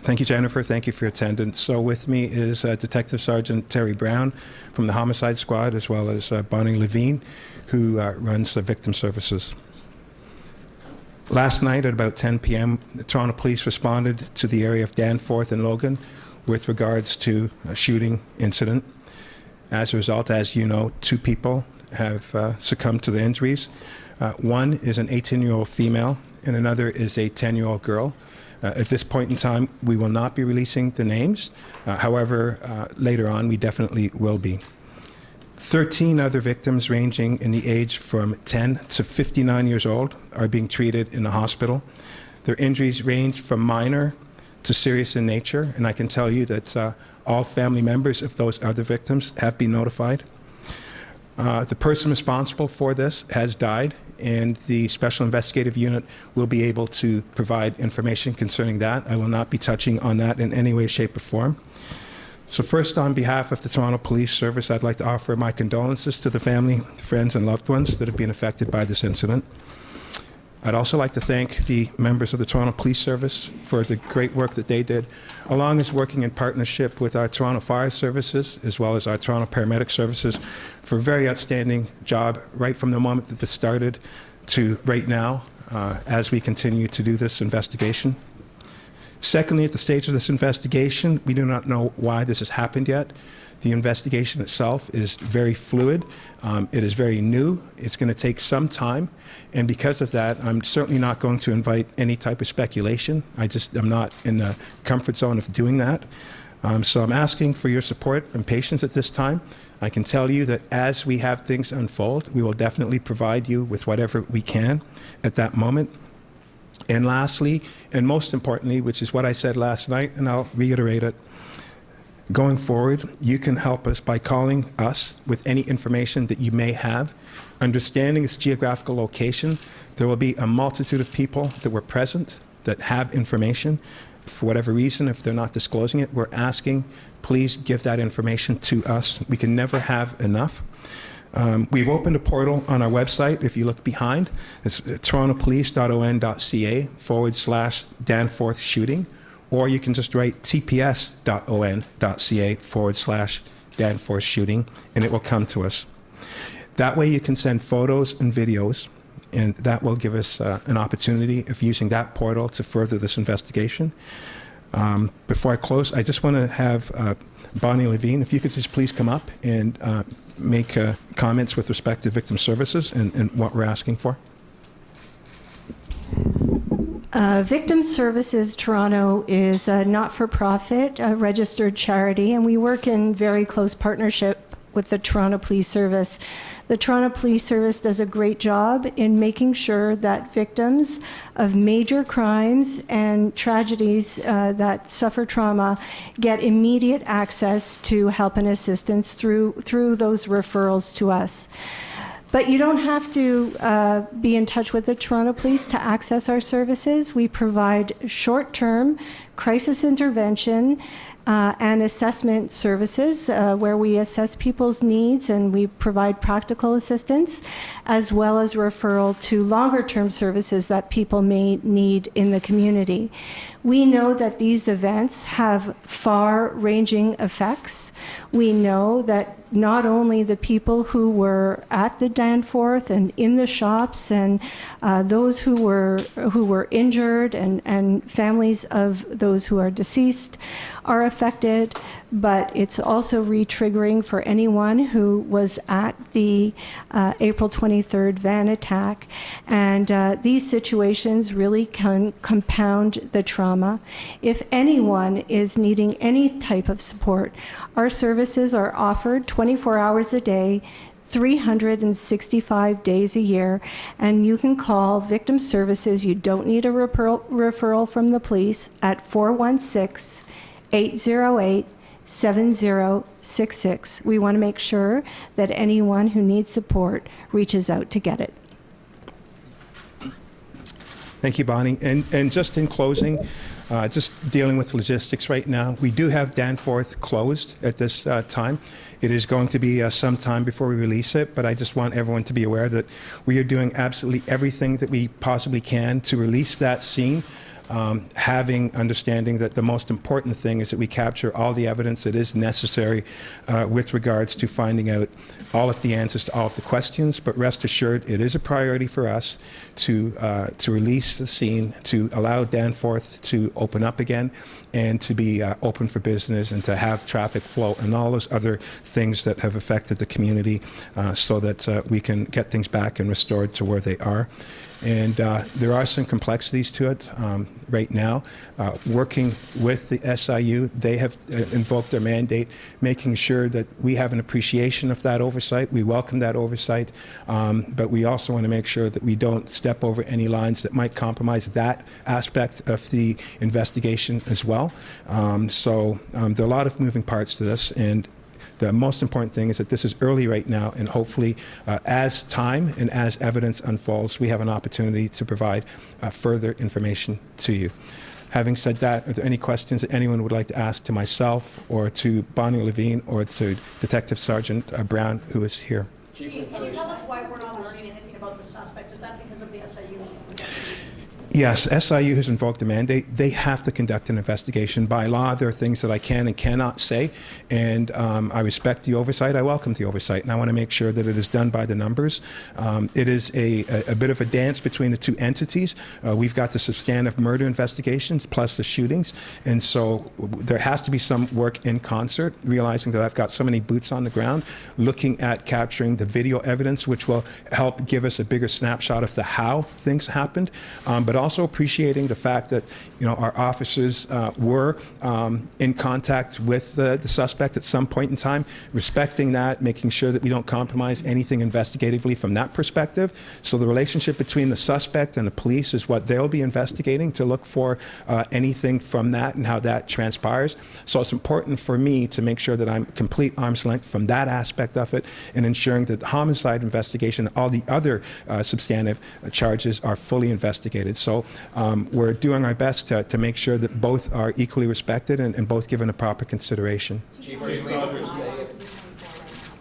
Thank you, Jennifer. Thank you for your attendance. So with me is Detective Sergeant Terry Brown from the Homicide Squad, as well as Bonnie Levine, who runs Victim Services. Last night at about 10 p.m., the Toronto Police responded to the area of Danforth and Logan with regards to a shooting incident. As a result, as you know, 2 people have succumbed to the injuries. One is an 18-year-old female, and another is a 10-year-old girl. At this point in time, we will not be releasing the names. However, later on, we definitely will be. 13 other victims ranging in the age from 10 to 59 years old are being treated in the hospital. Their injuries range from minor to serious in nature, and I can tell you that all family members of those other victims have been notified. The person responsible for this has died, and the Special Investigative Unit will be able to provide information concerning that. I will not be touching on that in any way, shape, or form. So first, on behalf of the Toronto Police Service, I'd like to offer my condolences to the family, friends, and loved ones that have been affected by this incident. I'd also like to thank the members of the Toronto Police Service for the great work that they did, along as working in partnership with our Toronto Fire Services, as well as our Toronto Paramedic Services, for a very outstanding job right from the moment that this started to right now, as we continue to do this investigation. Secondly, at the stage of this investigation, we do not know why this has happened yet. The investigation itself is very fluid. It is very new. It's going to take some time. And because of that, I'm certainly not going to invite any type of speculation. I'm not in the comfort zone of doing that. So I'm asking for your support and patience at this time. I can tell you that as we have things unfold, we will definitely provide you with whatever we can at that moment. And lastly, and most importantly, which is what I said last night, and I'll reiterate it, going forward, you can help us by calling us with any information that you may have. Understanding its geographical location, there will be a multitude of people that were present that have information. For whatever reason, if they're not disclosing it, we're asking, please give that information to us. We can never have enough. We've opened a portal on our website. If you look behind, it's torontopolice.on.ca/Danforth shooting, or you can just write tps.on.ca/Danforth shooting, and it will come to us. That way you can send photos and videos, and that will give us an opportunity of using that portal to further this investigation. Before I close, I just want to have Bonnie Levine, if you could just please come up and make comments with respect to Victim Services and what we're asking for. Victim Services Toronto is a not-for-profit, registered charity, and we work in very close partnership with the Toronto Police Service. The Toronto Police Service does a great job in making sure that victims of major crimes and tragedies that suffer trauma get immediate access to help and assistance through those referrals to us. But you don't have to be in touch with the Toronto Police to access our services. We provide short-term crisis intervention and assessment services where we assess people's needs and we provide practical assistance, as well as referral to longer-term services that people may need in the community. We know that these events have far-ranging effects. We know that not only the people who were at the Danforth and in the shops and those who were injured and families of those who are deceased are affected, but it's also re-triggering for anyone who was at the April 23rd van attack. And these situations really can compound the trauma. If anyone is needing any type of support, our services are offered 24 hours a day, 365 days a year, and you can call Victim Services. You don't need a referral from the police at 416-808-7066. We want to make sure that anyone who needs support reaches out to get it. Thank you, Bonnie. And just in closing, just dealing with logistics right now, we do have Danforth closed at this time. It is going to be some time before we release it, but I just want everyone to be aware that we are doing absolutely everything that we possibly can to release that scene having understanding that the most important thing is that we capture all the evidence that is necessary with regards to finding out all of the answers to all of the questions. But rest assured, it is a priority for us to release the scene, to allow Danforth to open up again, and to be open for business, and to have traffic flow and all those other things that have affected the community, so that we can get things back and restored to where they are. And there are some complexities to it right now. Working with the SIU, they have invoked their mandate, making sure that we have an appreciation of that oversight. We welcome that oversight, but we also want to make sure that we don't step over any lines that might compromise that aspect of the investigation as well. So there are a lot of moving parts to this, and the most important thing is that this is early right now, and hopefully as time and as evidence unfolds, we have an opportunity to provide further information to you. Having said that, are there any questions that anyone would like to ask to myself or to Bonnie Levine or to Detective Sergeant Brown, who is here? Chief, can you tell us why we're not learning anything about the suspect? Is that because of the SIU? Yes, SIU has invoked the mandate. They have to conduct an investigation. By law, there are things that I can and cannot say, and I respect the oversight. I welcome the oversight, and I want to make sure that it is done by the numbers. It is a bit of a dance between the two entities. We've got the substantive murder investigations plus the shootings, and so there has to be some work in concert, realizing that I've got so many boots on the ground, looking at capturing the video evidence, which will help give us a bigger snapshot of the how things happened, but also appreciating the fact that, you know, our officers were in contact with the suspect at some point in time, respecting that, making sure that we don't compromise anything investigatively from that perspective. So the relationship between the suspect and the police is what they'll be investigating to look for anything from that and how that transpires. So it's important for me to make sure that I'm complete arm's length from that aspect of it, and ensuring that the homicide investigation, all the other substantive charges are fully investigated. So we're doing our best to make sure that both are equally respected and both given a proper consideration. Chief Saunders.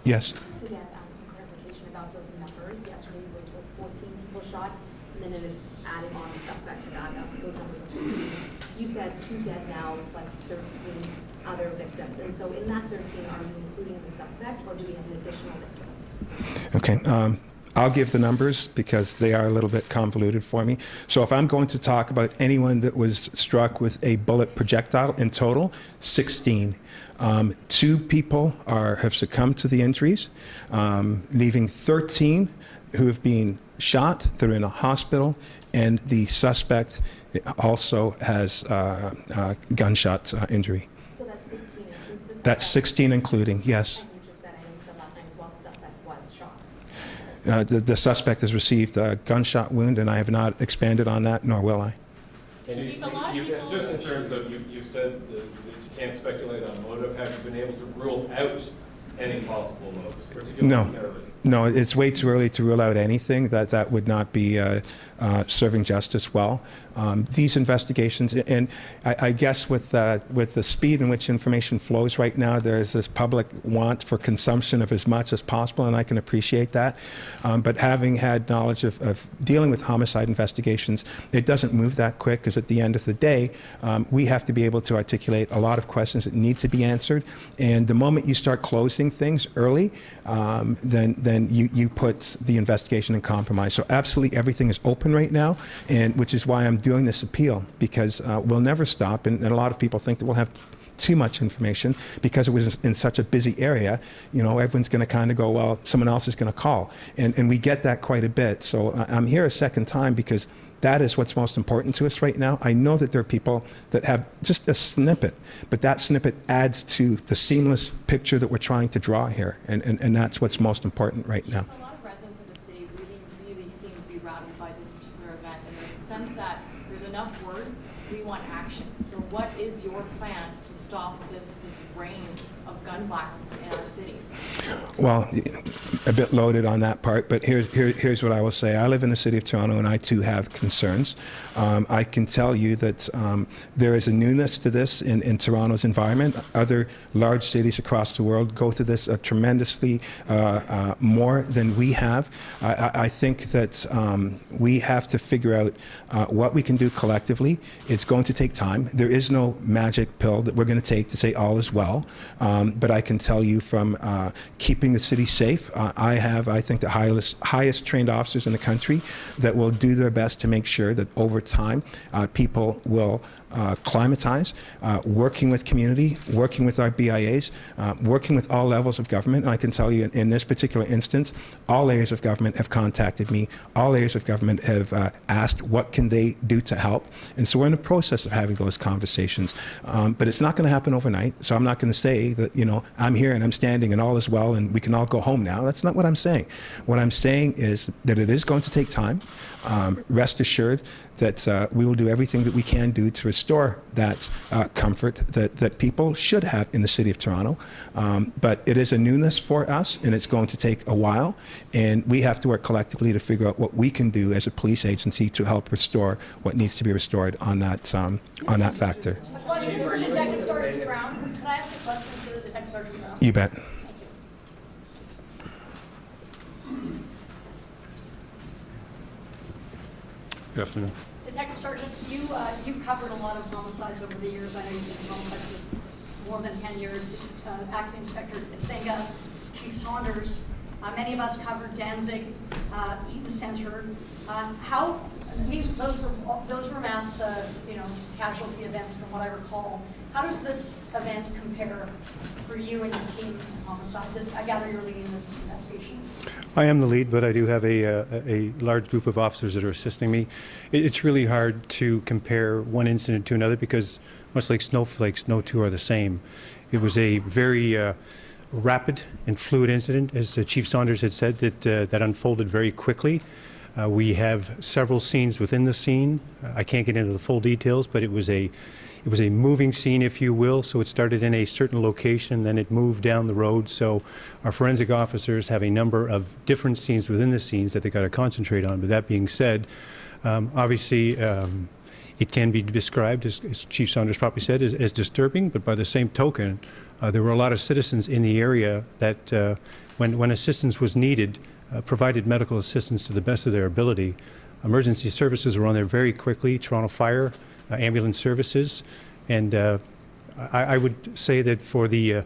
Yes. To get some clarification about those numbers, yesterday you were told 14 people shot, and then it is adding on a suspect to that, those numbers are 14. So you said 2 dead now plus 13 other victims, and so in that 13, are you including the suspect, or do we have an additional victim? Okay. I'll give the numbers because they are a little bit convoluted for me. So if I'm going to talk about anyone that was struck with a bullet projectile, in total, 16. 2 people have succumbed to the injuries, leaving 13 who have been shot. They're in a hospital, and the suspect also has gunshot injury. So that's 16 includes the That's 16 including, yes. And you just said, I think so last night as well, the suspect was shot. The suspect has received a gunshot wound, and I have not expanded on that, nor will I. And just in terms of, you said that you can't speculate on motive. Have you been able to rule out any possible motives, particularly terrorism? No, it's way too early to rule out anything. That would not be serving justice well. These investigations, and I guess with the speed in which information flows right now, there's this public want for consumption of as much as possible, and I can appreciate that. But having had knowledge of dealing with homicide investigations, it doesn't move that quick, because at the end of the day, we have to be able to articulate a lot of questions that need to be answered. And the moment you start closing things early, then you put the investigation in compromise. So absolutely everything is open right now, and which is why I'm doing this appeal, because we'll never stop, and a lot of people think that we'll have too much information because it was in such a busy area. You know, everyone's going to kind of go, well, someone else is going to call, and we get that quite a bit. So I'm here a second time because that is what's most important to us right now. I know that there are people that have just a snippet, but that snippet adds to the seamless picture that we're trying to draw here, and that's what's most important right now. A lot of residents of the city really seem to be routed by this particular event, and there's a sense that there's enough words, we want actions. So what is your plan to stop this reign of gun violence in our city? Well, a bit loaded on that part, but here's what I will say. I live in the city of Toronto, and I too have concerns. I can tell you that there is a newness to this in Toronto's environment. Other large cities across the world go through this tremendously more than we have. I think that we have to figure out what we can do collectively. It's going to take time. There is no magic pill that we're going to take to say all is well, but I can tell you from keeping the city safe, I think, the highest trained officers in the country that will do their best to make sure that over time people will climatize, working with community, working with our BIAs, working with all levels of government. And I can tell you in this particular instance, all layers of government have contacted me. All layers of government have asked what can they do to help. And so we're in the process of having those conversations. But it's not going to happen overnight. So I'm not going to say that, I'm here and I'm standing and all is well and we can all go home now. That's not what I'm saying. What I'm saying is that it is going to take time. Rest assured that we will do everything that we can do to restore that comfort that people should have in the city of Toronto. But it is a newness for us, and it's going to take a while. And we have to work collectively to figure out what we can do as a police agency to help restore what needs to be restored on that factor. A question for Detective Sergeant Brown. Can I ask a question for Detective Sergeant Brown? You bet. Thank you. Good afternoon. Detective Sergeant, you've covered a lot of homicides over the years. I know you've been in homicides for more than 10 years. Acting Inspector Senga, Chief Saunders, many of us covered Danzig, Eaton Center. Those were mass, casualty events from what I recall. How does this event compare for you and your team in homicide? I gather you're leading this investigation. I am the lead, but I do have a large group of officers that are assisting me. It's really hard to compare one incident to another because, much like snowflakes, no two are the same. It was a very rapid and fluid incident, as Chief Saunders had said, that unfolded very quickly. We have several scenes within the scene. I can't get into the full details, but it was a moving scene, if you will. So it started in a certain location, then it moved down the road. So our forensic officers have a number of different scenes within the scenes that they got to concentrate on. But that being said, obviously it can be described, as Chief Saunders probably said, as disturbing. But by the same token, there were a lot of citizens in the area that, when assistance was needed, provided medical assistance to the best of their ability. Emergency services were on there very quickly. Toronto Fire, ambulance services, and I would say that for the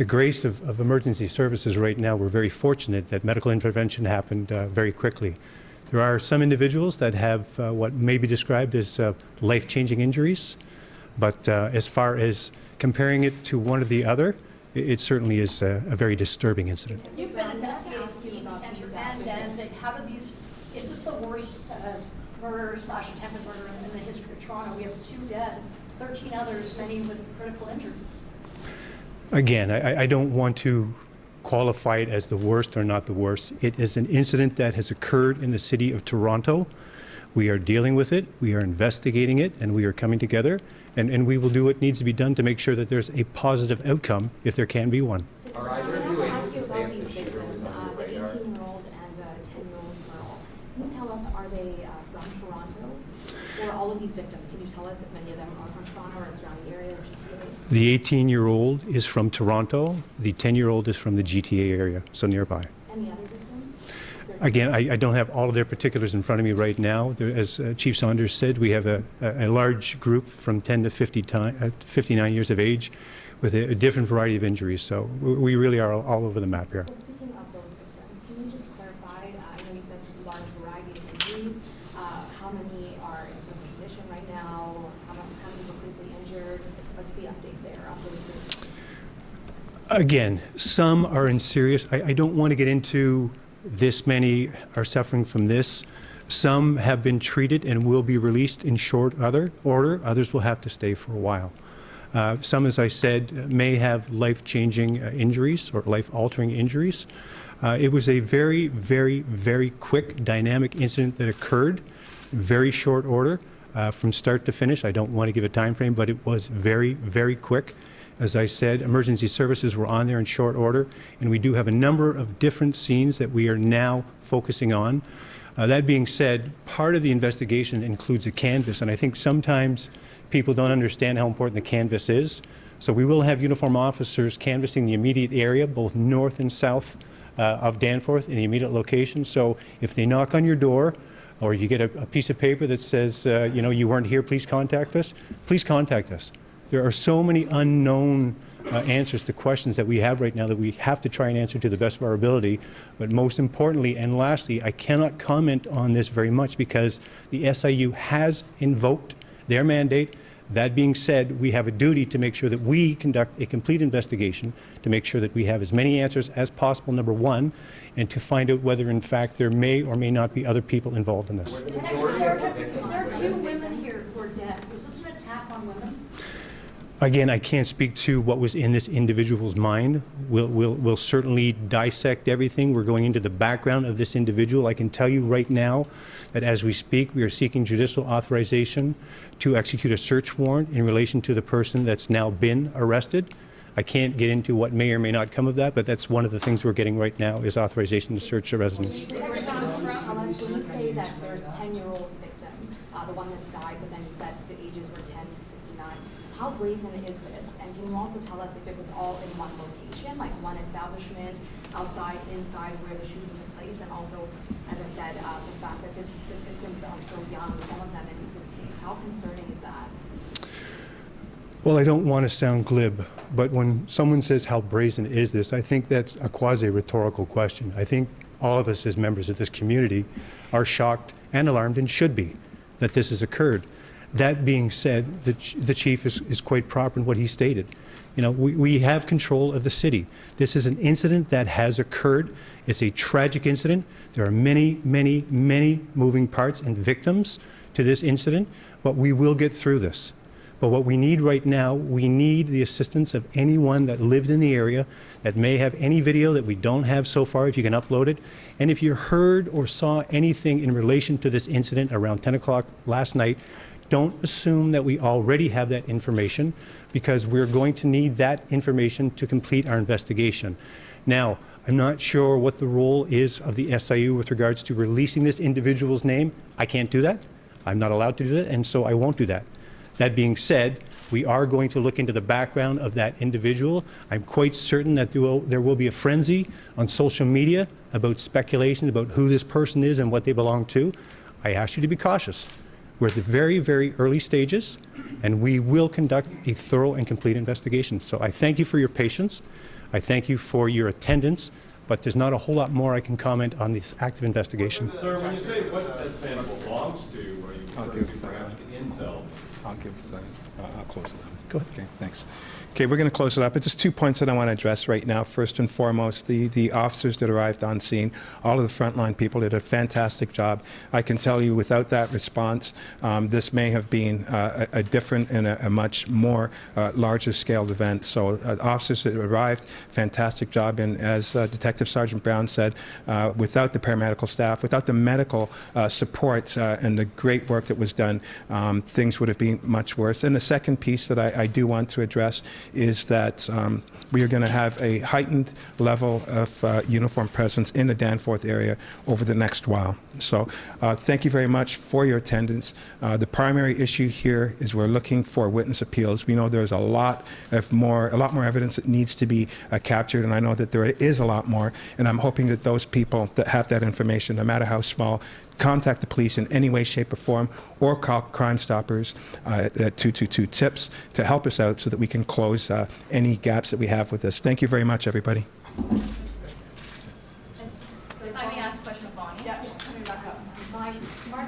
grace of emergency services right now, we're very fortunate that medical intervention happened very quickly. There are some individuals that have what may be described as life-changing injuries, but as far as comparing it to one or the other, it certainly is a very disturbing incident. You've been investigating Eaton Center and Danzig. Is this the worst murder/attempted murder in the history of Toronto? We have 2 dead, 13 others, many with critical injuries. Again, I don't want to qualify it as the worst or not the worst. It is an incident that has occurred in the city of Toronto. We are dealing with it, we are investigating it, and we are coming together, and we will do what needs to be done to make sure that there's a positive outcome if there can be one. Are either of you able to say if the shooter was on the radar? The 18-year-old and the 10-year-old girl. Can you tell us, are they from Toronto? Or all of these victims, can you tell us if many of them are from Toronto or surrounding areas, GTA? The 18-year-old is from Toronto. The 10-year-old is from the GTA area, so nearby. Any other victims? Again, I don't have all of their particulars in front of me right now. As Chief Saunders said, we have a large group from 10 to 59 years of age with a different variety of injuries. So we really are all over the map here. Well, speaking of those victims, can you just clarify, I know you said large variety of injuries, how many are in critical condition right now, how many were critically injured, what's the update there on those victims? Again, some are in serious, I don't want to get into this many are suffering from this. Some have been treated and will be released in short order. Others will have to stay for a while. Some, as I said, may have life-changing injuries or life-altering injuries. It was a very, very, very quick, dynamic incident that occurred, very short order. from start to finish. I don't want to give a time frame, but it was very, very quick. As I said, emergency services were on there in short order, and we do have a number of different scenes that we are now focusing on. That being said, part of the investigation includes a canvas, and I think sometimes people don't understand how important the canvas is. So we will have uniformed officers canvassing the immediate area, both north and south of Danforth in the immediate location. So if they knock on your door, or you get a piece of paper that says, you weren't here, please contact us. Please contact us. There are so many unknown answers to questions that we have right now that we have to try and answer to the best of our ability. But most importantly and lastly, I cannot comment on this very much because the SIU has invoked their mandate. That being said, we have a duty to make sure that we conduct a complete investigation to make sure that we have as many answers as possible, number one, and to find out whether in fact there may or may not be other people involved in this. Sergeant, there are 2 women here who are dead. Was this an attack on women? Again, I can't speak to what was in this individual's mind. We'll certainly dissect everything. We're going into the background of this individual. I can tell you right now that as we speak, we are seeking judicial authorization to execute a search warrant in relation to the person that's now been arrested. I can't get into what may or may not come of that, but that's one of the things we're getting right now is authorization to search the residence. When you say that there's 10-year-old victim, the one that's died, but then you said the ages were 10 to 59, how brazen is this? And can you also tell us if it was all in one location, like one establishment, outside, inside, where the shooting took place? And also, as I said, the fact that the victims are so young, some of them in this case, how concerning is that? Well, I don't want to sound glib, but when someone says how brazen is this, I think that's a quasi-rhetorical question. I think all of us as members of this community are shocked and alarmed, and should be, that this has occurred. That being said, the chief is quite proper in what he stated. We have control of the city. This is an incident that has occurred. It's a tragic incident. There are many, many, many moving parts and victims to this incident, but we will get through this. But what we need right now, we need the assistance of anyone that lived in the area that may have any video that we don't have so far, if you can upload it. And if you heard or saw anything in relation to this incident around 10 o'clock last night, don't assume that we already have that information, because we're going to need that information to complete our investigation. Now, I'm not sure what the role is of the SIU with regards to releasing this individual's name. I can't do that. I'm not allowed to do that, and so I won't do that. That being said, we are going to look into the background of that individual. I'm quite certain that there will be a frenzy on social media about speculation about who this person is and what they belong to. I ask you to be cautious. We're at the very, very early stages, and we will conduct a thorough and complete investigation. So I thank you for your patience. I thank you for your attendance, but there's not a whole lot more I can comment on this active investigation. Sir, when you say what this man belongs to, are you referring to perhaps the incel? I'll close it up. Go ahead. Okay, thanks. Okay, we're going to close it up. But just 2 points that I want to address right now. First and foremost, the officers that arrived on scene, all of the frontline people did a fantastic job. I can tell you, without that response, this may have been a different and a much more larger scale event. So officers that arrived, fantastic job. And as Detective Sergeant Brown said, without the paramedical staff, without the medical support and the great work that was done, things would have been much worse. And the second piece that I do want to address is that we are going to have a heightened level of uniform presence in the Danforth area over the next while. So thank you very much for your attendance. The primary issue here is we're looking for witness appeals. We know there's a lot more evidence that needs to be captured, and I know that there is a lot more, and I'm hoping that those people that have that information, no matter how small, contact the police in any way, shape, or form, or call Crime Stoppers at 222-TIPS to help us out so that we can close any gaps that we have with this. Thank you very much, everybody.